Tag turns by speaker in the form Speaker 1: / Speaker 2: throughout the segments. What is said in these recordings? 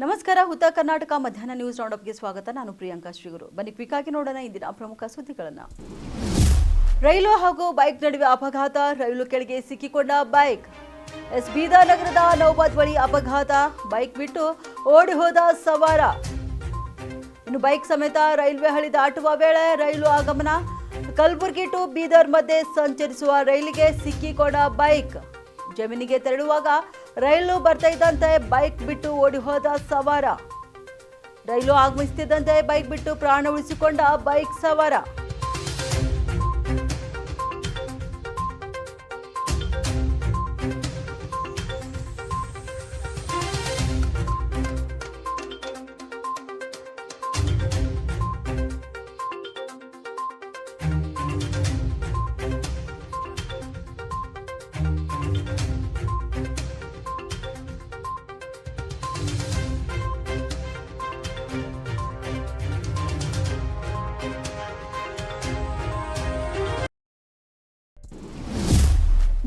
Speaker 1: ನಮಸ್ಕಾರ. ಹುತ್ತ ಕರ್ನಾಟಕ ಮಧ್ಯಾಹ್ನ ನ್ಯೂಸ್ ರೌಂಡಪ್ಗೆ ಸ್ವಾಗತ. ನಾನು ಪ್ರಿಯಾಂಕಾ ಶ್ರೀಗುರು. ಬನ್ನಿ ಕ್ವಿಕ್ ಆಗಿ ನೋಡೋಣ ಇಂದಿನ ಪ್ರಮುಖ ಸುದ್ದಿಗಳನ್ನು. ರೈಲು ಹಾಗೂ ಬೈಕ್ ನಡುವೆ ಅಪಘಾತ, ರೈಲು ಕೆಳಗೆ ಸಿಕ್ಕಿಕೊಂಡ ಬೈಕ್. ಬೀದರ್ ನಗರದ ನೌಬಾದ್ ಬಳಿ ಅಪಘಾತ, ಬೈಕ್ ಬಿಟ್ಟು ಓಡಿ ಹೋದ ಸವಾರ. ಇನ್ನು ಬೈಕ್ ಸಮೇತ ರೈಲ್ವೆ ಹಳಿ ದಾಟುವ ವೇಳೆ ರೈಲು ಆಗಮನ. ಕಲಬುರಗಿ ಟು ಬೀದರ್ ಮಧ್ಯೆ ಸಂಚರಿಸುವ ರೈಲಿಗೆ ಸಿಕ್ಕಿಕೊಂಡ ಬೈಕ್. ಜಮೀನಿಗೆ ತೆರಳುವಾಗ ರೈಲು ಬರ್ತಾ ಇದ್ದಂತೆ ಬೈಕ್ ಬಿಟ್ಟು ಓಡಿ ಹೋದ ಸವಾರ. ರೈಲು ಆಗಮಿಸುತ್ತಿದ್ದಂತೆ ಬೈಕ್ ಬಿಟ್ಟು ಪ್ರಾಣ ಉಳಿಸಿಕೊಂಡ ಬೈಕ್ ಸವಾರ.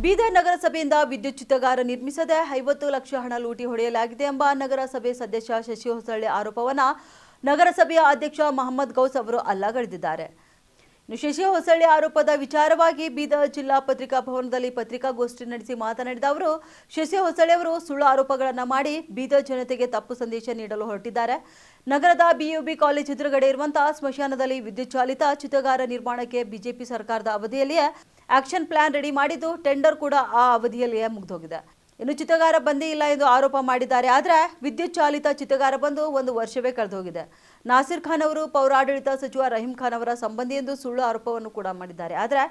Speaker 1: ಬೀದರ್ ನಗರಸಭೆಯಿಂದ ವಿದ್ಯುತ್ ಚಿತ್ರಗಾರ ನಿರ್ಮಿಸದೆ 50 ಲಕ್ಷ ಹಣ ಲೂಟಿ ಹೊಡೆಯಲಾಗಿದೆ ಎಂಬ ನಗರಸಭೆ ಸದಸ್ಯ ಶಶಿ ಹೊಸಳ್ಳಿ ಆರೋಪವನ್ನು ನಗರಸಭೆಯ ಅಧ್ಯಕ್ಷ ಮಹಮ್ಮದ್ ಗೌಸ್ ಅವರು ಅಲ್ಲಗಳೆದಿದ್ದಾರೆ. ಶಶಿ ಹೊಸಳ್ಳಿ ಆರೋಪದ ವಿಚಾರವಾಗಿ ಬೀದರ್ ಜಿಲ್ಲಾ ಪತ್ರಿಕಾ ಭವನದಲ್ಲಿ ಪತ್ರಿಕಾಗೋಷ್ಠಿ ನಡೆಸಿ ಮಾತನಾಡಿದ ಅವರು, ಶಶಿ ಹೊಸಳ್ಳಿ ಅವರು ಸುಳ್ಳು ಆರೋಪಗಳನ್ನು ಮಾಡಿ ಬೀದರ್ ಜನತೆಗೆ ತಪ್ಪು ಸಂದೇಶ ನೀಡಲು ಹೊರಟಿದ್ದಾರೆ. ನಗರದ ಬಿಯುಬಿ ಕಾಲೇಜ್ ಎದುರುಗಡೆ ಇರುವಂತಹ ಸ್ಮಶಾನದಲ್ಲಿ ವಿದ್ಯುತ್ ಚಾಲಿತ ಚಿತ್ರಗಾರ ನಿರ್ಮಾಣಕ್ಕೆ ಬಿಜೆಪಿ ಸರ್ಕಾರದ ಅವಧಿಯಲ್ಲಿಯೇ ಆಕ್ಷನ್ ಪ್ಲಾನ್ ರೆಡಿ ಮಾಡಿದ್ದು, ಟೆಂಡರ್ ಕೂಡ ಆ ಅವಧಿಯಲ್ಲಿಯೇ ಮುಗಿದೋಗಿದೆ. ಇನ್ನು ಚಿತ್ರಗಾರ ಬಂದೇ ಇಲ್ಲ ಎಂದು ಆರೋಪ ಮಾಡಿದ್ದಾರೆ. ಆದರೆ ವಿದ್ಯುತ್ ಚಾಲಿತ ಚಿತ್ರಗಾರ ಬಂದು 1 ವರ್ಷವೇ ಕಳೆದೋಗಿದೆ. ನಾಸಿರ್ ಖಾನ್ ಅವರು ಪೌರಾಡಳಿತ ಸಚಿವ ರಹೀಂ ಖಾನ್ ಅವರ ಸಂಬಂಧಿ ಎಂದು ಸುಳ್ಳು ಆರೋಪವನ್ನು ಕೂಡ ಮಾಡಿದ್ದಾರೆ. ಆದರೆ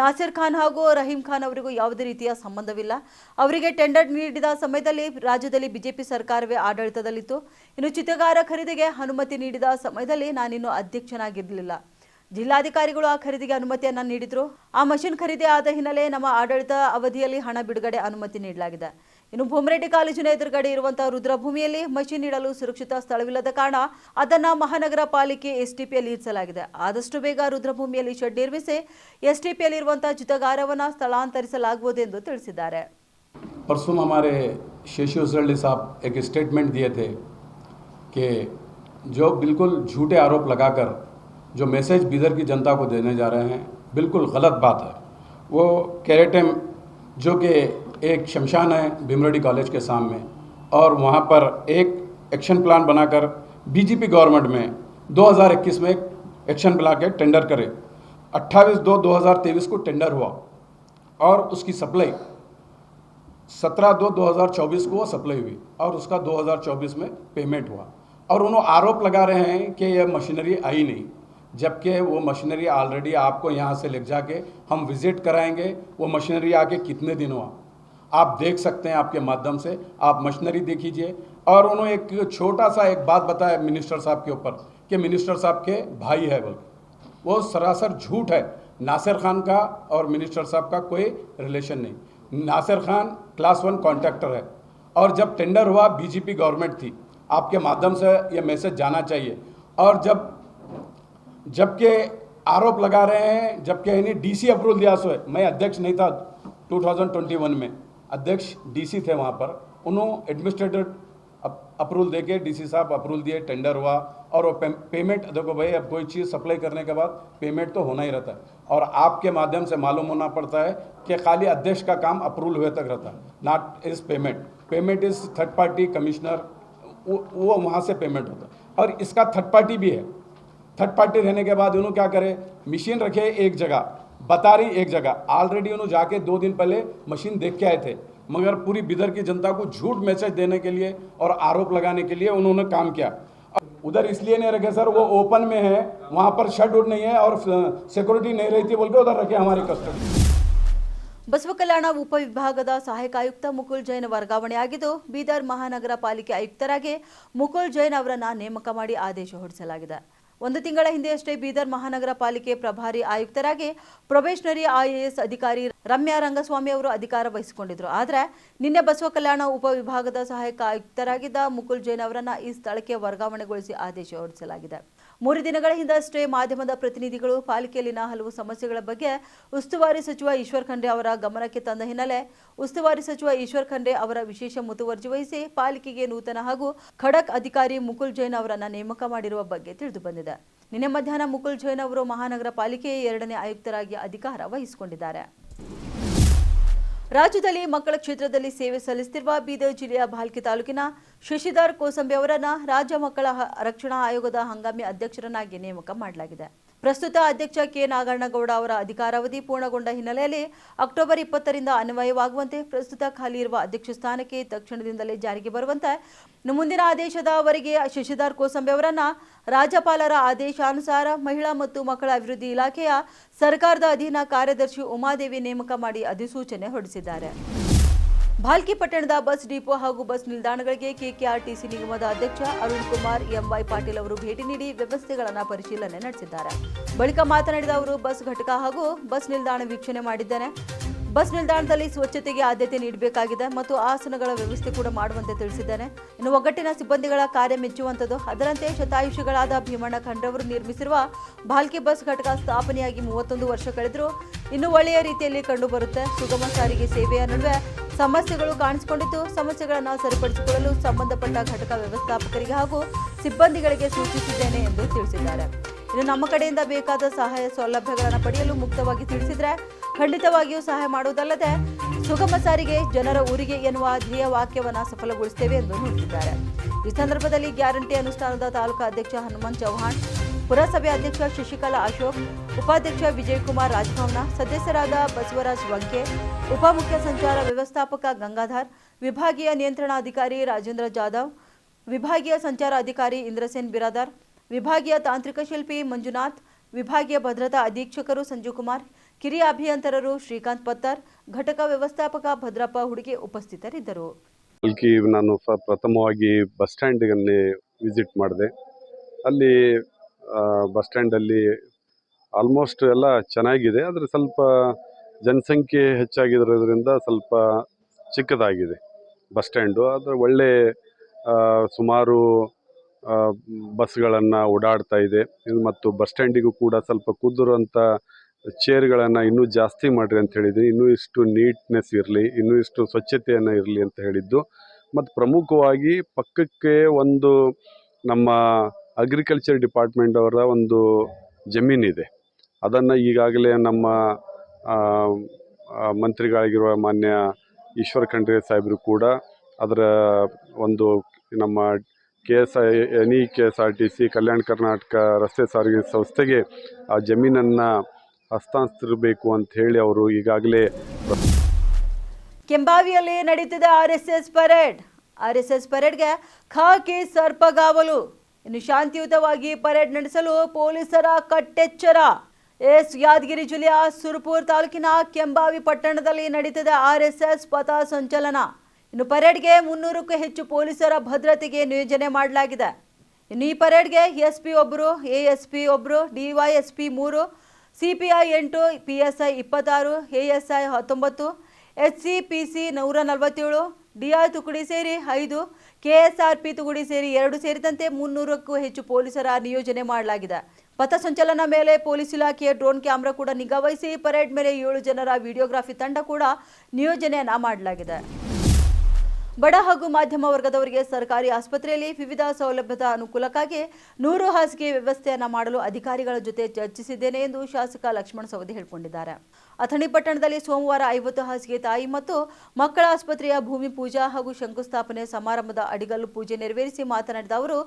Speaker 1: ನಾಸಿರ್ ಖಾನ್ ಹಾಗೂ ರಹೀಂ ಖಾನ್ ಅವರಿಗೂ ಯಾವುದೇ ರೀತಿಯ ಸಂಬಂಧವಿಲ್ಲ. ಅವರಿಗೆ ಟೆಂಡರ್ ನೀಡಿದ ಸಮಯದಲ್ಲಿ ರಾಜ್ಯದಲ್ಲಿ ಬಿಜೆಪಿ ಸರ್ಕಾರವೇ ಆಡಳಿತದಲ್ಲಿತ್ತು. ಇನ್ನು ಚಿತ್ರಗಾರ ಖರೀದಿಗೆ ಅನುಮತಿ ನೀಡಿದ ಸಮಯದಲ್ಲಿ ನಾನಿನ್ನು ಅಧ್ಯಕ್ಷನಾಗಿರಲಿಲ್ಲ. ಜಿಲ್ಲಾಧಿಕಾರಿಗಳು ಆ ಖರೀದಿಗೆ ಅನುಮತಿಯನ್ನು ನೀಡಿದ್ರು. ಆ ಮಷಿನ್ ಖರೀದಿ ಆದ ಹಿನ್ನೆಲೆ ನಮ್ಮ ಆಡಳಿತ ಅವಧಿಯಲ್ಲಿ ಹಣ ಬಿಡುಗಡೆ ಅನುಮತಿ ನೀಡಲಾಗಿದೆ. ಇನ್ನು ಭೂಮರೆಡ್ಡಿ ಕಾಲೇಜಿನ ಎದುರುಗಡೆ ಇರುವಂತಹ ರುದ್ರಭೂಮಿಯಲ್ಲಿ ಮಷಿನ್ ಇಡಲು ಸುರಕ್ಷಿತ ಸ್ಥಳವಿಲ್ಲದ ಕಾರಣ ಅದನ್ನು ಮಹಾನಗರ ಪಾಲಿಕೆ ಎಸ್ಟಿಪಿಯಲ್ಲಿ ಇರಿಸಲಾಗಿದೆ. ಆದಷ್ಟು ಬೇಗ ರುದ್ರಭೂಮಿಯಲ್ಲಿ ಶೆಡ್ ನಿರ್ಮಿಸಿ ಎಸ್ಟಿಪಿಯಲ್ಲಿ ಇರುವಂತಹ ಚಿತ್ರಗಾರವನ್ನು ಸ್ಥಳಾಂತರಿಸಲಾಗುವುದು ಎಂದು ತಿಳಿಸಿದ್ದಾರೆ.
Speaker 2: परसों हमारे शेषी उसरल्ली साहब एक स्टेटमेंट दिए थे कि जो बिल्कुल झूठे आरोप लगाकर जो मैसेज बीदर की जनता को देने जा रहे हैं, बिल्कुल गलत बात है। वो कैरेटम जो कि एक शमशान है भीमरेड्डी कॉलेज के सामने, और वहाँ पर एक एक्शन प्लान बनाकर बीजेपी गवर्नमेंट में 2021 में एक एक्शन प्लान के टेंडर करे। 28/2/2023 को टेंडर हुआ और उसकी सप्लाई 17/2/2024 को वो सप्लाई हुई और उसका 2024 में पेमेंट हुआ। और उन्होंने आरोप लगा रहे हैं कि यह मशीनरी आई नहीं, जबकि वो मशीनरी ऑलरेडी आपको यहाँ से ले जाके हम विज़िट कराएंगे। वो मशीनरी आके कितने दिन हुआ आप देख सकते हैं, आपके माध्यम से आप मशीनरी देखिए। और उन्होंने एक छोटा सा एक बात बताया मिनिस्टर साहब के ऊपर कि मिनिस्टर साहब के भाई है बोल, वो सरासर झूठ है। नासिर खान का और मिनिस्टर साहब का कोई रिलेशन नहीं। नासिर खान क्लास 1 कॉन्ट्रैक्टर है, और जब टेंडर हुआ बीजेपी गवर्नमेंट थी, आपके माध्यम से ये मैसेज जाना चाहिए। और जबकि आरोप लगा रहे हैं, जबकि इन्हें डीसी अप्रूवल दिया सो है। मैं अध्यक्ष नहीं था 2021 में, अध्यक्ष डीसी थे वहाँ पर। उन्होंने एडमिनिस्ट्रेटर अप्रूवल देके डीसी साहब अप्रूवल दिए, टेंडर हुआ और वो पेमेंट देखो भाई, अब कोई चीज़ सप्लाई करने के बाद पेमेंट तो होना ही रहता है। और आपके माध्यम से मालूम होना पड़ता है कि खाली अध्यक्ष का काम अप्रूवल हुए तक रहता है, not is payment is third party commissioner, वो वहाँ से पेमेंट होता है। और इसका थर्ड पार्टी भी है। थर्ड पार्टी रहने के बाद उन्होंने क्या करे, मशीन रखे एक जगह, बता रही एक जगह। ऑलरेडी उन्होंने जाके 2 दिन पहले मशीन देख के आए थे, मगर पूरी बिदर की जनता को झूठ मैसेज देने के लिए और आरोप लगाने के लिए उन्होंने काम किया। उधर इसलिए नहीं रखे सर, वो ओपन में है, वहाँ पर शट उड नहीं है और सिक्योरिटी नहीं रहती बोल के उधर रखे हमारी कस्टडी।
Speaker 1: ಬಸವಕಲ್ಯಾಣ ಉಪವಿಭಾಗದ ಸಹಾಯಕ ಆಯುಕ್ತ ಮುಕುಲ್ ಜೈನ್ ವರ್ಗಾವಣೆಯಾಗಿದ್ದು, ಬೀದರ್ ಮಹಾನಗರ ಪಾಲಿಕೆ ಆಯುಕ್ತರಾಗಿ ಮುಕುಲ್ ಜೈನ್ ಅವರನ್ನು ನೇಮಕ ಮಾಡಿ ಆದೇಶ ಹೊರಡಿಸಲಾಗಿದೆ. 1 ತಿಂಗಳ ಹಿಂದೆಯಷ್ಟೇ ಬೀದರ್ ಮಹಾನಗರ ಪಾಲಿಕೆ ಪ್ರಭಾರಿ ಆಯುಕ್ತರಾಗಿ ಪ್ರೊಬೇಷನರಿ IAS ಅಧಿಕಾರಿ ರಮ್ಯಾ ರಂಗಸ್ವಾಮಿ ಅವರು ಅಧಿಕಾರ ವಹಿಸಿಕೊಂಡಿದ್ದರು. ಆದರೆ ನಿನ್ನೆ ಬಸವಕಲ್ಯಾಣ ಉಪವಿಭಾಗದ ಸಹಾಯಕ ಆಯುಕ್ತರಾಗಿದ್ದ ಮುಕುಲ್ ಜೈನ್ ಅವರನ್ನು ಈ ಸ್ಥಳಕ್ಕೆ ವರ್ಗಾವಣೆಗೊಳಿಸಿ ಆದೇಶ ಹೊರಡಿಸಲಾಗಿದೆ. 3 ದಿನಗಳ ಹಿಂದಷ್ಟೇ ಮಾಧ್ಯಮದ ಪ್ರತಿನಿಧಿಗಳು ಪಾಲಿಕೆಯಲ್ಲಿನ ಹಲವು ಸಮಸ್ಯೆಗಳ ಬಗ್ಗೆ ಉಸ್ತುವಾರಿ ಸಚಿವ ಈಶ್ವರ್ ಖಂಡ್ರೆ ಅವರ ಗಮನಕ್ಕೆ ತಂದ ಹಿನ್ನೆಲೆ ಉಸ್ತುವಾರಿ ಸಚಿವ ಈಶ್ವರ್ ಖಂಡ್ರೆ ಅವರ ವಿಶೇಷ ಮುತುವರ್ಜಿ ವಹಿಸಿ ಪಾಲಿಕೆಗೆ ನೂತನ ಹಾಗೂ ಖಡಕ್ ಅಧಿಕಾರಿ ಮುಕುಲ್ ಜೈನ್ ಅವರನ್ನು ನೇಮಕ ಮಾಡಿರುವ ಬಗ್ಗೆ ತಿಳಿದು ಬಂದಿದೆ. ನಿನ್ನೆ ಮಧ್ಯಾಹ್ನ ಮುಕುಲ್ ಜೈನ್ ಅವರು ಮಹಾನಗರ ಪಾಲಿಕೆಯ 2ನೇ ಆಯುಕ್ತರಾಗಿ ಅಧಿಕಾರ ವಹಿಸಿಕೊಂಡಿದ್ದಾರೆ. ರಾಜ್ಯದಲ್ಲಿ ಮಕ್ಕಳ ಕ್ಷೇತ್ರದಲ್ಲಿ ಸೇವೆ ಸಲ್ಲಿಸುತ್ತಿರುವ ಬೀದರ್ ಜಿಲ್ಲೆಯ ಭಾಲ್ಕಿ ತಾಲೂಕಿನ ಶಶಿಧರ್ ಕೋಸಂಬೆ ಅವರನ್ನು ರಾಜ್ಯ ಮಕ್ಕಳ ರಕ್ಷಣಾ ಆಯೋಗದ ಹಂಗಾಮಿ ಅಧ್ಯಕ್ಷರನ್ನಾಗಿ ನೇಮಕ ಮಾಡಲಾಗಿದೆ. ಪ್ರಸ್ತುತ ಅಧ್ಯಕ್ಷ ಕೆ ನಾಗಣ್ಣಗೌಡ ಅವರ ಅಧಿಕಾರಾವಧಿ ಪೂರ್ಣಗೊಂಡ ಹಿನ್ನೆಲೆಯಲ್ಲಿ ಅಕ್ಟೋಬರ್ 20ರಿಂದ ಅನ್ವಯವಾಗುವಂತೆ ಪ್ರಸ್ತುತ ಖಾಲಿ ಇರುವ ಅಧ್ಯಕ್ಷ ಸ್ಥಾನಕ್ಕೆ ತಕ್ಷಣದಿಂದಲೇ ಜಾರಿಗೆ ಬರುವಂತೆ ಮುಂದಿನ ಆದೇಶದವರೆಗೆ ಶಶಿಧರ್ ಕೋಸಂಬೆ ಅವರನ್ನು ರಾಜ್ಯಪಾಲರ ಆದೇಶಾನುಸಾರ ಮಹಿಳಾ ಮತ್ತು ಮಕ್ಕಳ ಅಭಿವೃದ್ಧಿ ಇಲಾಖೆಯ ಸರ್ಕಾರದ ಅಧೀನ ಕಾರ್ಯದರ್ಶಿ ಉಮಾದೇವಿ ನೇಮಕ ಮಾಡಿ ಅಧಿಸೂಚನೆ ಹೊರಡಿಸಿದ್ದಾರೆ. ಭಾಲ್ಕಿ ಪಟ್ಟಣದ ಬಸ್ ಡಿಪೋ ಹಾಗೂ ಬಸ್ ನಿಲ್ದಾಣಗಳಿಗೆ ಕೆಕೆಆರ್ಟಿಸಿ ನಿಗಮದ ಅಧ್ಯಕ್ಷ ಅರುಣ್ ಕುಮಾರ್ ಎಂವೈ ಪಾಟೀಲ್ ಅವರು ಭೇಟಿ ನೀಡಿ ವ್ಯವಸ್ಥೆಗಳನ್ನು ಪರಿಶೀಲನೆ ನಡೆಸಿದ್ದಾರೆ. ಬಳಿಕ ಮಾತನಾಡಿದ ಅವರು ಬಸ್ ಘಟಕ ಹಾಗೂ ಬಸ್ ನಿಲ್ದಾಣ ವೀಕ್ಷಣೆ ಮಾಡಿದ್ದೇನೆ. ಬಸ್ ನಿಲ್ದಾಣದಲ್ಲಿ ಸ್ವಚ್ಛತೆಗೆ ಆದ್ಯತೆ ನೀಡಬೇಕಾಗಿದೆ ಮತ್ತು ಆಸನಗಳ ವ್ಯವಸ್ಥೆ ಕೂಡ ಮಾಡುವಂತೆ ತಿಳಿಸಿದ್ದೇನೆ. ಇನ್ನು ಒಗ್ಗಟ್ಟಿನ ಸಿಬ್ಬಂದಿಗಳ ಕಾರ್ಯ ಮೆಚ್ಚುವಂಥದ್ದು. ಅದರಂತೆ ಶತಾಯುಷಿಗಳಾದ ಭೀಮಣ್ಣ ಖಂಡ್ರವರು ನಿರ್ಮಿಸಿರುವ ಭಾಲ್ಕಿ ಬಸ್ ಘಟಕ ಸ್ಥಾಪನೆಯಾಗಿ 31 ವರ್ಷ ಕಳೆದರೂ ಇನ್ನೂ ಒಳ್ಳೆಯ ರೀತಿಯಲ್ಲಿ ಕಂಡುಬರುತ್ತೆ. ಸುಗಮ ಸಾರಿಗೆ ಸೇವೆಯ ನಡುವೆ ಸಮಸ್ಯೆಗಳು ಕಾಣಿಸಿಕೊಂಡಿದ್ದು, ಸಮಸ್ಯೆಗಳನ್ನು ಸರಿಪಡಿಸಿಕೊಳ್ಳಲು ಸಂಬಂಧಪಟ್ಟ ಘಟಕ ವ್ಯವಸ್ಥಾಪಕರಿಗೆ ಹಾಗೂ ಸಿಬ್ಬಂದಿಗಳಿಗೆ ಸೂಚಿಸಿದ್ದೇನೆ ಎಂದು ತಿಳಿಸಿದ್ದಾರೆ. ಇನ್ನು ನಮ್ಮ ಕಡೆಯಿಂದ ಬೇಕಾದ ಸಹಾಯ ಸೌಲಭ್ಯಗಳನ್ನು ಪಡೆಯಲು ಮುಕ್ತವಾಗಿ ತಿಳಿಸಿದರೆ ಖಂಡಿತವಾಗಿಯೂ ಸಹಾಯ ಮಾಡುವುದಲ್ಲದೆ ಸುಗಮ ಸಾರಿಗೆ ಜನರ ಊರಿಗೆ ಎನ್ನುವ ಧ್ಯೇಯ ವಾಕ್ಯವನ್ನು ಸಫಲಗೊಳಿಸುತ್ತೇವೆ ಎಂದು ನುಡಿದಿದ್ದಾರೆ. ಈ ಸಂದರ್ಭದಲ್ಲಿ ಗ್ಯಾರಂಟಿ ಅನುಷ್ಠಾನದ ತಾಲೂಕಾ ಅಧ್ಯಕ್ಷ ಹನುಮಂತ್ ಚೌಹಾಣ್, ಪುರಸಭೆ ಅಧ್ಯಕ್ಷ ಶಶಿಕಲಾ ಅಶೋಕ್, ಉಪಾಧ್ಯಕ್ಷ ವಿಜಯಕುಮಾರ್ ರಾಜಭವನ, ಸದಸ್ಯರಾದ ಬಸವರಾಜ್ ವಂಕೆ, ಉಪಮುಖ್ಯ ಸಂಚಾರ ವ್ಯವಸ್ಥಾಪಕ ಗಂಗಾಧರ್, ವಿಭಾಗೀಯ ನಿಯಂತ್ರಣಾಧಿಕಾರಿ ರಾಜೇಂದ್ರ ಜಾಧವ್, ವಿಭಾಗೀಯ ಸಂಚಾರ ಅಧಿಕಾರಿ ಇಂದ್ರಸೇನ್ ಬಿರಾದಾರ್, ವಿಭಾಗೀಯ ತಾಂತ್ರಿಕ ಶಿಲ್ಪಿ ಮಂಜುನಾಥ್, ವಿಭಾಗೀಯ ಭದ್ರತಾ ಅಧೀಕ್ಷಕರು ಸಂಜೀವ್ ಕುಮಾರ್, ಕಿರಿಯ ಅಭಿಯಂತರರು ಶ್ರೀಕಾಂತ್ ಪತ್ತರ್, ಘಟಕ ವ್ಯವಸ್ಥಾಪಕ ಭದ್ರಪ್ಪ ಹುಡುಗೆ ಉಪಸ್ಥಿತರಿದ್ದರು.
Speaker 3: ನಾನು ಪ್ರಥಮವಾಗಿ ಬಸ್ ಸ್ಟ್ಯಾಂಡ್ಗೆ ವಿಸಿಟ್ ಮಾಡಿದೆ. ಅಲ್ಲಿ ಬಸ್ ಸ್ಟ್ಯಾಂಡಲ್ಲಿ ಆಲ್ಮೋಸ್ಟ್ ಎಲ್ಲ ಚೆನ್ನಾಗಿದೆ, ಆದರೆ ಸ್ವಲ್ಪ ಜನಸಂಖ್ಯೆ ಹೆಚ್ಚಾಗಿರೋದ್ರಿಂದ ಸ್ವಲ್ಪ ಚಿಕ್ಕದಾಗಿದೆ ಬಸ್ ಸ್ಟ್ಯಾಂಡು. ಆದರೆ ಒಳ್ಳೆ ಸುಮಾರು ಬಸ್ಗಳನ್ನು ಓಡಾಡ್ತಾ ಇದೆ. ಮತ್ತು ಬಸ್ ಸ್ಟ್ಯಾಂಡಿಗೂ ಕೂಡ ಸ್ವಲ್ಪ ಕುದುರುವಂಥ ಚೇರ್ಗಳನ್ನು ಇನ್ನೂ ಜಾಸ್ತಿ ಮಾಡಿರಿ ಅಂತ ಹೇಳಿದ್ವಿ. ಇನ್ನೂ ಇಷ್ಟು ನೀಟ್ನೆಸ್ ಇರಲಿ, ಇನ್ನೂ ಇಷ್ಟು ಸ್ವಚ್ಛತೆಯನ್ನು ಇರಲಿ ಅಂತ ಹೇಳಿದ್ದು. ಮತ್ತು ಪ್ರಮುಖವಾಗಿ ಪಕ್ಕಕ್ಕೆ ಒಂದು ನಮ್ಮ ಅಗ್ರಿಕಲ್ಚರ್ ಡಿಪಾರ್ಟ್ಮೆಂಟ್ ಅವರ ಒಂದು ಜಮೀನಿದೆ. ಅದನ್ನು ಈಗಾಗಲೇ ನಮ್ಮ ಮಂತ್ರಿಗಳಾಗಿರುವ ಮಾನ್ಯ ಈಶ್ವರ್ ಖಂಡ್ರೆ ಸಾಹೇಬರು ಕೂಡ ಅದರ ಒಂದು ನಮ್ಮ KSRTC ಕಲ್ಯಾಣ ಕರ್ನಾಟಕ ರಸ್ತೆ ಸಾರಿಗೆ ಸಂಸ್ಥೆಗೆ ಆ ಜಮೀನನ್ನು ಹಸ್ತಾಂತರಿಸಬೇಕು ಅಂತ ಹೇಳಿ ಅವರು ಈಗಾಗಲೇ.
Speaker 1: ಕೆಂಬಾವಿಯಲ್ಲಿ ನಡೀತಿದೆ ಆರ್ಎಸ್ಎಸ್ ಪರೇಡ್ಗೆ ಖಾಕಿ ಸರ್ಪಗಾವಲು. ಇನ್ನು ಶಾಂತಿಯುತವಾಗಿ ಪರೇಡ್ ನಡೆಸಲು ಪೊಲೀಸರ ಕಟ್ಟೆಚ್ಚರ. ಯಾದಗಿರಿ ಜಿಲ್ಲೆಯ ಸುರಪುರ ತಾಲೂಕಿನ ಕೆಂಬಾವಿ ಪಟ್ಟಣದಲ್ಲಿ ನಡೀತಿದೆ ಆರ್ಎಸ್ಎಸ್ ಪಥ ಸಂಚಲನ. ಇನ್ನು ಪರೇಡ್ಗೆ 300ಕ್ಕೂ ಹೆಚ್ಚು ಪೊಲೀಸರ ಭದ್ರತೆಗೆ ನಿಯೋಜನೆ ಮಾಡಲಾಗಿದೆ. ಇನ್ನು ಈ ಪರೇಡ್ಗೆ SP ಒಬ್ಬರು, ASP ಒಬ್ಬರು, DYSP 3, CPI 8, PSI 26, ASI 19, HCPC 147, DR ತುಕಡಿ ಸೇರಿ 5, KSRP ತುಕಡಿ ಸೇರಿ 2 ಸೇರಿದಂತೆ 300ಕ್ಕೂ ಹೆಚ್ಚು ಪೊಲೀಸರ ನಿಯೋಜನೆ ಮಾಡಲಾಗಿದೆ. ಪಥಸಂಚಲನ ಮೇಲೆ ಪೊಲೀಸ್ ಇಲಾಖೆಯ ಡ್ರೋನ್ ಕ್ಯಾಮೆರಾ ಕೂಡ ನಿಗಾ ವಹಿಸಿ ಪರೇಡ್ ಮೇಲೆ 7 ಜನರ ವಿಡಿಯೋಗ್ರಫಿ ತಂಡ ಕೂಡ ನಿಯೋಜನೆಯನ್ನ ಮಾಡಲಾಗಿದೆ. ಬಡ ಹಾಗೂ ಮಧ್ಯಮ ವರ್ಗದವರಿಗೆ ಸರ್ಕಾರಿ ಆಸ್ಪತ್ರೆಯಲ್ಲಿ ವಿವಿಧ ಸೌಲಭ್ಯದ ಅನುಕೂಲಕ್ಕಾಗಿ 100 ಹಾಸಿಗೆ ವ್ಯವಸ್ಥೆಯನ್ನು ಮಾಡಲು ಅಧಿಕಾರಿಗಳ ಜೊತೆ ಚರ್ಚಿಸಿದ್ದೇನೆ ಎಂದು ಶಾಸಕ ಲಕ್ಷ್ಮಣ ಸವದಿ ಹೇಳಿಕೊಂಡಿದ್ದಾರೆ. ಅಥಣಿ ಪಟ್ಟಣದಲ್ಲಿ ಸೋಮವಾರ 50 ಹಾಸಿಗೆ ತಾಯಿ ಮತ್ತು ಮಕ್ಕಳ ಆಸ್ಪತ್ರೆಯ ಭೂಮಿ ಪೂಜಾ ಹಾಗೂ ಶಂಕುಸ್ಥಾಪನೆ ಸಮಾರಂಭದ ಅಡಿಗಲ್ಲು ಪೂಜೆ ನೆರವೇರಿಸಿ ಮಾತನಾಡಿದ ಅವರು,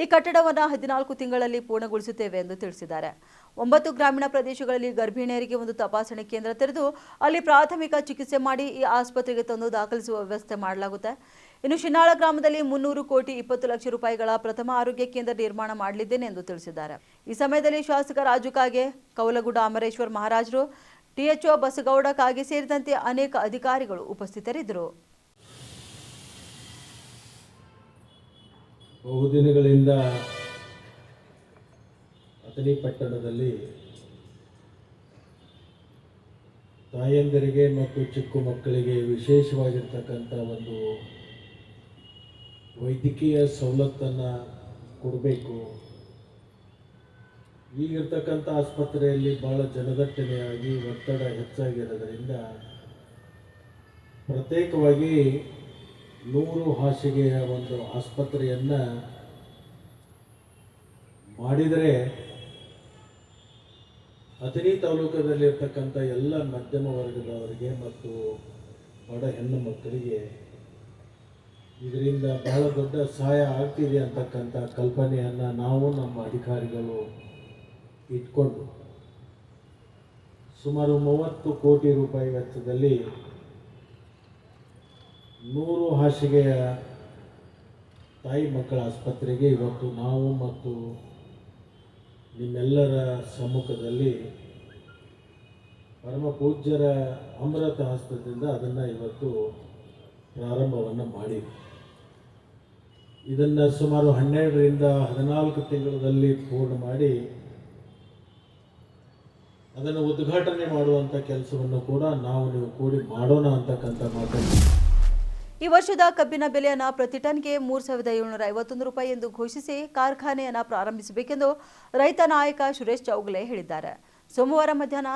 Speaker 1: ಈ ಕಟ್ಟಡವನ್ನು 14 ತಿಂಗಳಲ್ಲಿ ಪೂರ್ಣಗೊಳಿಸುತ್ತೇವೆ ಎಂದು ತಿಳಿಸಿದ್ದಾರೆ. 9 ಗ್ರಾಮೀಣ ಪ್ರದೇಶಗಳಲ್ಲಿ ಗರ್ಭಿಣಿಯರಿಗೆ ಒಂದು ತಪಾಸಣೆ ಕೇಂದ್ರ ತೆರೆದು ಅಲ್ಲಿ ಪ್ರಾಥಮಿಕ ಚಿಕಿತ್ಸೆ ಮಾಡಿ ಈ ಆಸ್ಪತ್ರೆಗೆ ತಂದು ದಾಖಲಿಸುವ ವ್ಯವಸ್ಥೆ ಮಾಡಲಾಗುತ್ತೆ. ಇನ್ನು ಶಿನಾಳ ಗ್ರಾಮದಲ್ಲಿ 300 ಕೋಟಿ 20 ಲಕ್ಷ ರೂಪಾಯಿಗಳ ಪ್ರಥಮ ಆರೋಗ್ಯ ಕೇಂದ್ರ ನಿರ್ಮಾಣ ಮಾಡಲಿದ್ದೇನೆ ಎಂದು ತಿಳಿಸಿದ್ದಾರೆ. ಈ ಸಮಯದಲ್ಲಿ ಶಾಸಕ ರಾಜು ಕಾಗೆ, ಕೌಲಗುಡ ಅಮರೇಶ್ವರ್ ಮಹಾರಾಜರು, THO ಬಸಗೌಡ ಕಾಗೆ ಸೇರಿದಂತೆ ಅನೇಕ ಅಧಿಕಾರಿಗಳು ಉಪಸ್ಥಿತರಿದ್ದರು.
Speaker 4: ಬಹುದಿನಗಳಿಂದ ಅಥಣಿ ಪಟ್ಟಣದಲ್ಲಿ ತಾಯಂದಿರಿಗೆ ಮತ್ತು ಚಿಕ್ಕ ಮಕ್ಕಳಿಗೆ ವಿಶೇಷವಾಗಿರ್ತಕ್ಕಂಥ ಒಂದು ವೈದ್ಯಕೀಯ ಸವಲತ್ತನ್ನು ಕೊಡಬೇಕು, ಈಗಿರ್ತಕ್ಕಂಥ ಆಸ್ಪತ್ರೆಯಲ್ಲಿ ಭಾಳ ಜನದಟ್ಟಣೆಯಾಗಿ ಒತ್ತಡ ಹೆಚ್ಚಾಗಿರೋದ್ರಿಂದ ಪ್ರತ್ಯೇಕವಾಗಿ 100 ಹಾಸಿಗೆಯ ಒಂದು ಆಸ್ಪತ್ರೆಯನ್ನು ಮಾಡಿದರೆ ಅಥಣಿ ತಾಲೂಕದಲ್ಲಿರ್ತಕ್ಕಂಥ ಎಲ್ಲ ಮಧ್ಯಮ ವರ್ಗದವರಿಗೆ ಮತ್ತು ಬಡ ಹೆಣ್ಣು ಮಕ್ಕಳಿಗೆ ಇದರಿಂದ ಬಹಳ ದೊಡ್ಡ ಸಹಾಯ ಆಗ್ತಿದೆ ಅಂತಕ್ಕಂಥ ಕಲ್ಪನೆಯನ್ನು ನಾವು ನಮ್ಮ ಅಧಿಕಾರಿಗಳು ಇಟ್ಕೊಂಡು ಸುಮಾರು 30 ಕೋಟಿ ರೂಪಾಯಿ ವೆಚ್ಚದಲ್ಲಿ 100 ಹಾಸಿಗೆಯ ತಾಯಿ ಮಕ್ಕಳ ಆಸ್ಪತ್ರೆಗೆ ಇವತ್ತು ನಾವು ಮತ್ತು ನಿಮ್ಮೆಲ್ಲರ ಸಮ್ಮುಖದಲ್ಲಿ ಪರಮ ಪೂಜ್ಯರ ಅಮೃತ ಹಸ್ತದಿಂದ ಅದನ್ನು ಇವತ್ತು ಪ್ರಾರಂಭವನ್ನು ಮಾಡಿದ್ವಿ. ಇದನ್ನು ಸುಮಾರು 12ರಿಂದ 14 ತಿಂಗಳಲ್ಲಿ ಪೂರ್ಣ ಮಾಡಿ ಅದನ್ನು ಉದ್ಘಾಟನೆ ಮಾಡುವಂಥ ಕೆಲಸವನ್ನು ಕೂಡ ನೀವು ಕೂಡಿ ಮಾಡೋಣ ಅಂತಕ್ಕಂಥ ಮಾತನ್ನು
Speaker 1: ಈ ವರ್ಷದ ಕಬ್ಬಿನ ಬೆಲೆಯನ್ನು ಪ್ರತಿ ಟನ್ಗೆ 3,751 ರೂಪಾಯಿ ಎಂದು ಘೋಷಿಸಿ ಕಾರ್ಖಾನೆಯನ್ನು ಪ್ರಾರಂಭಿಸಬೇಕೆಂದು ರೈತ ನಾಯಕ ಸುರೇಶ್ ಚೌಗಲೆ ಹೇಳಿದ್ದಾರೆ. ಸೋಮವಾರ ಮಧ್ಯಾಹ್ನ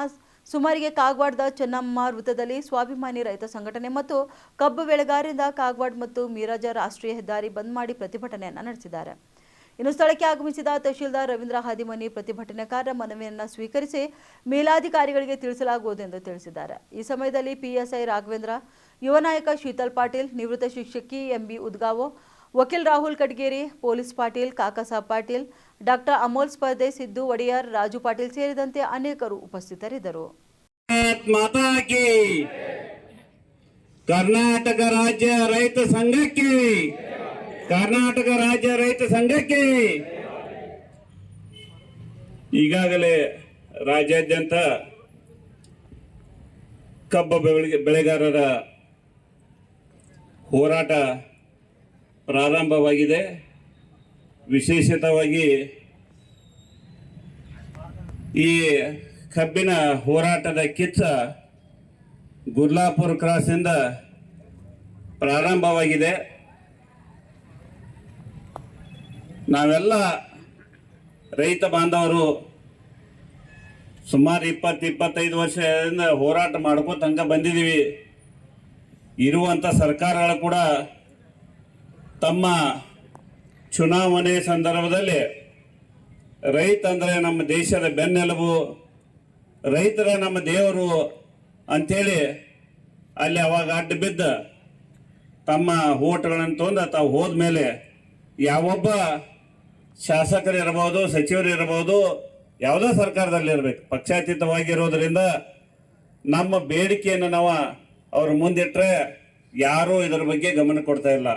Speaker 1: ಸುಮಾರಿಗೆ ಕಾಗವಾಡದ ಚೆನ್ನಮ್ಮ ವೃತ್ತದಲ್ಲಿ ಸ್ವಾಭಿಮಾನಿ ರೈತ ಸಂಘಟನೆ ಮತ್ತು ಕಬ್ಬು ಬೆಳೆಗಾರರಿಂದ ಕಾಗವಾಡ ಮತ್ತು ಮೀರಜ ರಾಷ್ಟ್ರೀಯ ಹೆದ್ದಾರಿ ಬಂದ್ ಮಾಡಿ ಪ್ರತಿಭಟನೆಯನ್ನು ನಡೆಸಿದ್ದಾರೆ. ಇನ್ನು ಸ್ಥಳಕ್ಕೆ ಆಗಮಿಸಿದ ತಹಶೀಲ್ದಾರ್ ರವೀಂದ್ರ ಹಾದಿಮನಿ ಪ್ರತಿಭಟನೆಕಾರರ ಮನವಿಯನ್ನು ಸ್ವೀಕರಿಸಿ ಮೇಲಾಧಿಕಾರಿಗಳಿಗೆ ತಿಳಿಸಲಾಗುವುದು ಎಂದು ತಿಳಿಸಿದ್ದಾರೆ. ಈ ಸಮಯದಲ್ಲಿ ಪಿಎಸ್ಐ ರಾಘವೇಂದ್ರ, ಯುವ ನಾಯಕ ಶೀತಲ್ ಪಾಟೀಲ್, ನಿವೃತ್ತ ಶಿಕ್ಷಕಿ ಎಂಬಿ ಉದ್ಗಾವೋ, ವಕೀಲ್ ರಾಹುಲ್ ಕಟ್ಗೇರಿ, ಪೊಲೀಸ್ ಪಾಟೀಲ್, ಕಾಕಾಸಾಬ್ ಪಾಟೀಲ್, ಡಾಕ್ಟರ್ ಅಮೋಲ್ ಸ್ಪರ್ಧೆ, ಸಿದ್ದು ಒಡೆಯರ್, ರಾಜು ಪಾಟೀಲ್ ಸೇರಿದಂತೆ ಅನೇಕರು ಉಪಸ್ಥಿತರಿದ್ದರು.
Speaker 5: ಕರ್ನಾಟಕ ರಾಜ್ಯ ರೈತ ಸಂಘಕ್ಕೆ, ಕರ್ನಾಟಕ ರಾಜ್ಯ ರೈತ ಸಂಘಕ್ಕೆ ಈಗಾಗಲೇ ರಾಜ್ಯಾದ್ಯಂತ ಕಬ್ಬು ಬೆಳೆಗಾರರ ಹೋರಾಟ ಪ್ರಾರಂಭವಾಗಿದೆ. ವಿಶೇಷತವಾಗಿ ಈ ಕಬ್ಬಿನ ಹೋರಾಟದ ಕಿಚ್ಚ ಗುರ್ಲಾಪುರ ಕ್ರಾಸಿಂದ ಪ್ರಾರಂಭವಾಗಿದೆ. ನಾವೆಲ್ಲ ರೈತ ಬಾಂಧವರು ಸುಮಾರು 20-25 ವರ್ಷದಿಂದ ಹೋರಾಟ ಮಾಡ್ಕೋತ ಹಂಗೆ ಬಂದಿದ್ದೀವಿ. ಇರುವಂಥ ಸರ್ಕಾರಗಳು ಕೂಡ ತಮ್ಮ ಚುನಾವಣೆ ಸಂದರ್ಭದಲ್ಲಿ ರೈತ ಅಂದರೆ ನಮ್ಮ ದೇಶದ ಬೆನ್ನೆಲುಬು, ರೈತರ ನಮ್ಮ ದೇವರು ಅಂಥೇಳಿ ಅಲ್ಲಿ ಅವಾಗ ಅಡ್ಡ ಬಿದ್ದ ತಮ್ಮ ಓಟ್ಗಳನ್ನು ತೊಂದು ತಾವು ಹೋದ್ಮೇಲೆ ಯಾವೊಬ್ಬ ಶಾಸಕರಿರ್ಬೋದು, ಸಚಿವರಿರ್ಬೋದು, ಯಾವುದೋ ಸರ್ಕಾರದಲ್ಲಿ ಇರಬೇಕು, ಪಕ್ಷಾತೀತವಾಗಿರೋದ್ರಿಂದ ನಮ್ಮ ಬೇಡಿಕೆಯನ್ನು ನಾವು ಅವ್ರ ಮುಂದಿಟ್ಟರೆ ಯಾರೂ ಇದರ ಬಗ್ಗೆ ಗಮನ ಕೊಡ್ತಾ ಇಲ್ಲ.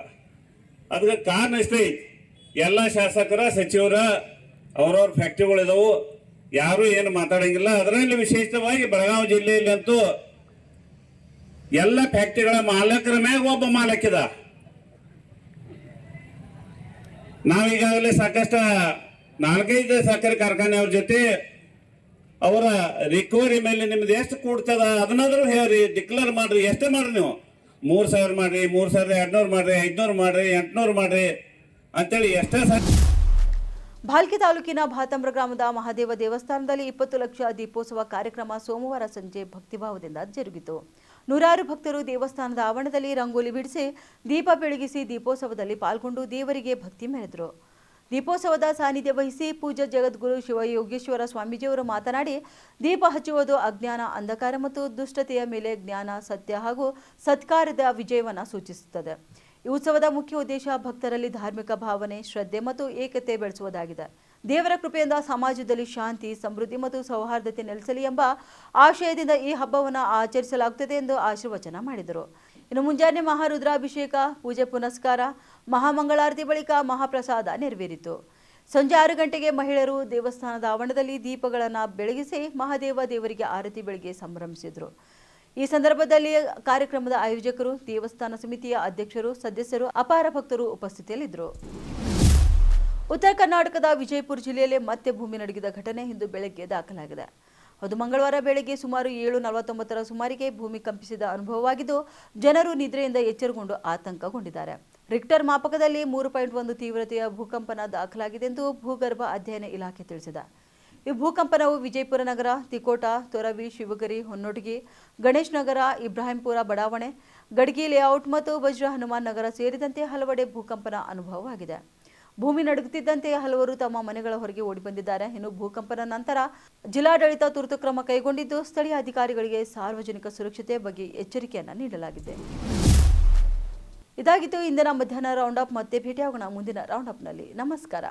Speaker 5: ಅದಕ್ಕೆ ಕಾರಣ ಇಷ್ಟೇ ಐತಿ, ಎಲ್ಲ ಶಾಸಕರ ಸಚಿವರ ಅವ್ರವ್ರ ಫ್ಯಾಕ್ಟ್ರಿಗಳಿದಾವು, ಯಾರೂ ಏನು ಮಾತಾಡೋಂಗಿಲ್ಲ. ಅದರಲ್ಲಿ ವಿಶೇಷವಾಗಿ ಬೆಳಗಾವಿ ಜಿಲ್ಲೆಯಲ್ಲಿ ಅಂತೂ ಎಲ್ಲ ಫ್ಯಾಕ್ಟ್ರಿಗಳ ಮಾಲಕರ ಮ್ಯಾಗ ಒಬ್ಬ ಮಾಲಕಿದ. ನಾವೀಗಾಗಲೇ ಸಾಕಷ್ಟು 4-5 ಸಕ್ಕರೆ ಕಾರ್ಖಾನೆಯವ್ರ ಜೊತೆ ಅವರ ರಿಕವರಿ ಮೇಲೆ ನಿಮ್ದು ಎಷ್ಟು ಕೂಡ್ತದ ಅದನ್ನಾದ್ರೂ ಹೇಳ್ರಿ, ಡಿಕ್ಲೇರ್ ಮಾಡ್ರಿ, ಎಷ್ಟೇ ಮಾಡ್ರಿ, ನೀವು 3,000 ಮಾಡ್ರಿ, 3,200 ಮಾಡ್ರಿ, 500 ಮಾಡ್ರಿ, 800 ಮಾಡ್ರಿ ಅಂತೇಳಿ ಎಷ್ಟೇ
Speaker 1: ಭಾಲ್ಕಿ ತಾಲೂಕಿನ ಭಾತಂಬ್ರ ಗ್ರಾಮದ ಮಹಾದೇವ ದೇವಸ್ಥಾನದಲ್ಲಿ 20 ಲಕ್ಷ ದೀಪೋತ್ಸವ ಕಾರ್ಯಕ್ರಮ ಸೋಮವಾರ ಸಂಜೆ ಭಕ್ತಿಭಾವದಿಂದ ಜರುಗಿತು. ನೂರಾರು ಭಕ್ತರು ದೇವಸ್ಥಾನದ ಆವರಣದಲ್ಲಿ ರಂಗೋಲಿ ಬಿಡಿಸಿ ದೀಪ ಬೆಳಗಿಸಿ ದೀಪೋತ್ಸವದಲ್ಲಿ ಪಾಲ್ಗೊಂಡು ದೇವರಿಗೆ ಭಕ್ತಿ ಮೆರೆದರು. ದೀಪೋತ್ಸವದ ಸಾನ್ನಿಧ್ಯ ವಹಿಸಿ ಪೂಜ್ಯ ಜಗದ್ಗುರು ಶಿವಯೋಗೇಶ್ವರ ಸ್ವಾಮೀಜಿಯವರು ಮಾತನಾಡಿ, ದೀಪ ಹಚ್ಚುವುದು ಅಜ್ಞಾನ, ಅಂಧಕಾರ ಮತ್ತು ದುಷ್ಟತೆಯ ಮೇಲೆ ಜ್ಞಾನ, ಸತ್ಯ ಹಾಗೂ ಸತ್ಕಾರ್ಯದ ವಿಜಯವನ್ನು ಸೂಚಿಸುತ್ತದೆ. ಈ ಉತ್ಸವದ ಮುಖ್ಯ ಉದ್ದೇಶ ಭಕ್ತರಲ್ಲಿ ಧಾರ್ಮಿಕ ಭಾವನೆ, ಶ್ರದ್ಧೆ ಮತ್ತು ಏಕತೆ ಬೆಳೆಸುವುದಾಗಿದೆ. ದೇವರ ಕೃಪೆಯಿಂದ ಸಮಾಜದಲ್ಲಿ ಶಾಂತಿ, ಸಮೃದ್ಧಿ ಮತ್ತು ಸೌಹಾರ್ದತೆ ನೆಲೆಸಲಿ ಎಂಬ ಆಶಯದಿಂದ ಈ ಹಬ್ಬವನ್ನು ಆಚರಿಸಲಾಗುತ್ತದೆ ಎಂದು ಆಶೀರ್ವಚನ ಮಾಡಿದರು. ಇನ್ನು ಮುಂಜಾನೆ ಮಹಾರುದ್ರಾಭಿಷೇಕ, ಪೂಜೆ ಪುನಸ್ಕಾರ, ಮಹಾಮಂಗಳಾರತಿ ಬಳಿಕ ಮಹಾಪ್ರಸಾದ ನೆರವೇರಿತು. ಸಂಜೆ 6 ಗಂಟೆಗೆ ಮಹಿಳೆಯರು ದೇವಸ್ಥಾನದ ಆವರಣದಲ್ಲಿ ದೀಪಗಳನ್ನು ಬೆಳಗಿಸಿ ಮಹಾದೇವ ದೇವರಿಗೆ ಆರತಿ ಬೆಳಗ್ಗೆ ಸಂಭ್ರಮಿಸಿದರು. ಈ ಸಂದರ್ಭದಲ್ಲಿ ಕಾರ್ಯಕ್ರಮದ ಆಯೋಜಕರು, ದೇವಸ್ಥಾನ ಸಮಿತಿಯ ಅಧ್ಯಕ್ಷರು, ಸದಸ್ಯರು, ಅಪಾರ ಭಕ್ತರು ಉಪಸ್ಥಿತಿಯಲ್ಲಿದ್ದರು. ಉತ್ತರ ಕರ್ನಾಟಕದ ವಿಜಯಪುರ ಜಿಲ್ಲೆಯಲ್ಲಿ ಮತ್ತೆ ಭೂಮಿ ನಡುಗಿದ ಘಟನೆ ಇಂದು ಬೆಳಗ್ಗೆ ದಾಖಲಾಗಿದೆ. ಅದು ಮಂಗಳವಾರ ಬೆಳಗ್ಗೆ ಸುಮಾರು 7:49ರ ಸುಮಾರಿಗೆ ಭೂಮಿ ಕಂಪಿಸಿದ ಅನುಭವವಾಗಿದ್ದು, ಜನರು ನಿದ್ರೆಯಿಂದ ಎಚ್ಚರಗೊಂಡು ಆತಂಕಗೊಂಡಿದ್ದಾರೆ. ರಿಕ್ಟರ್ ಮಾಪಕದಲ್ಲಿ 3.1 ತೀವ್ರತೆಯ ಭೂಕಂಪನ ದಾಖಲಾಗಿದೆ ಎಂದು ಭೂಗರ್ಭ ಅಧ್ಯಯನ ಇಲಾಖೆ ತಿಳಿಸಿದೆ. ಈ ಭೂಕಂಪನವು ವಿಜಯಪುರ ನಗರ, ತಿಕೋಟ, ತೊರವಿ, ಶಿವಗಿರಿ, ಹೊನ್ನೊಟಗಿ, ಗಣೇಶ್ ನಗರ, ಇಬ್ರಾಹಿಂಪುರ ಬಡಾವಣೆ, ಗಡ್ಗಿ ಲೇಔಟ್ ಮತ್ತು ವಜ್ರ ಹನುಮಾನ್ ನಗರ ಸೇರಿದಂತೆ ಹಲವೆಡೆ ಭೂಕಂಪನ ಅನುಭವವಾಗಿದೆ. ಭೂಮಿ ನಡುಗುತ್ತಿದ್ದಂತೆ ಹಲವರು ತಮ್ಮ ಮನೆಗಳ ಹೊರಗೆ ಓಡಿ ಬಂದಿದ್ದಾರೆ. ಇನ್ನು ಭೂಕಂಪನ ನಂತರ ಜಿಲ್ಲಾಡಳಿತ ತುರ್ತು ಕ್ರಮ ಕೈಗೊಂಡಿದ್ದು, ಸ್ಥಳೀಯ ಅಧಿಕಾರಿಗಳಿಗೆ ಸಾರ್ವಜನಿಕ ಸುರಕ್ಷತೆ ಬಗ್ಗೆ ಎಚ್ಚರಿಕೆಯನ್ನು ನೀಡಲಾಗಿದೆ. ಇದಾಗಿತ್ತು ಇಂದಿನ ಮಧ್ಯಾಹ್ನ ರೌಂಡ್ ಅಪ್. ಮತ್ತೆ ಭೇಟಿಯಾಗೋಣ ಮುಂದಿನ ರೌಂಡ್ ಅಪ್ನಲ್ಲಿ. ನಮಸ್ಕಾರ.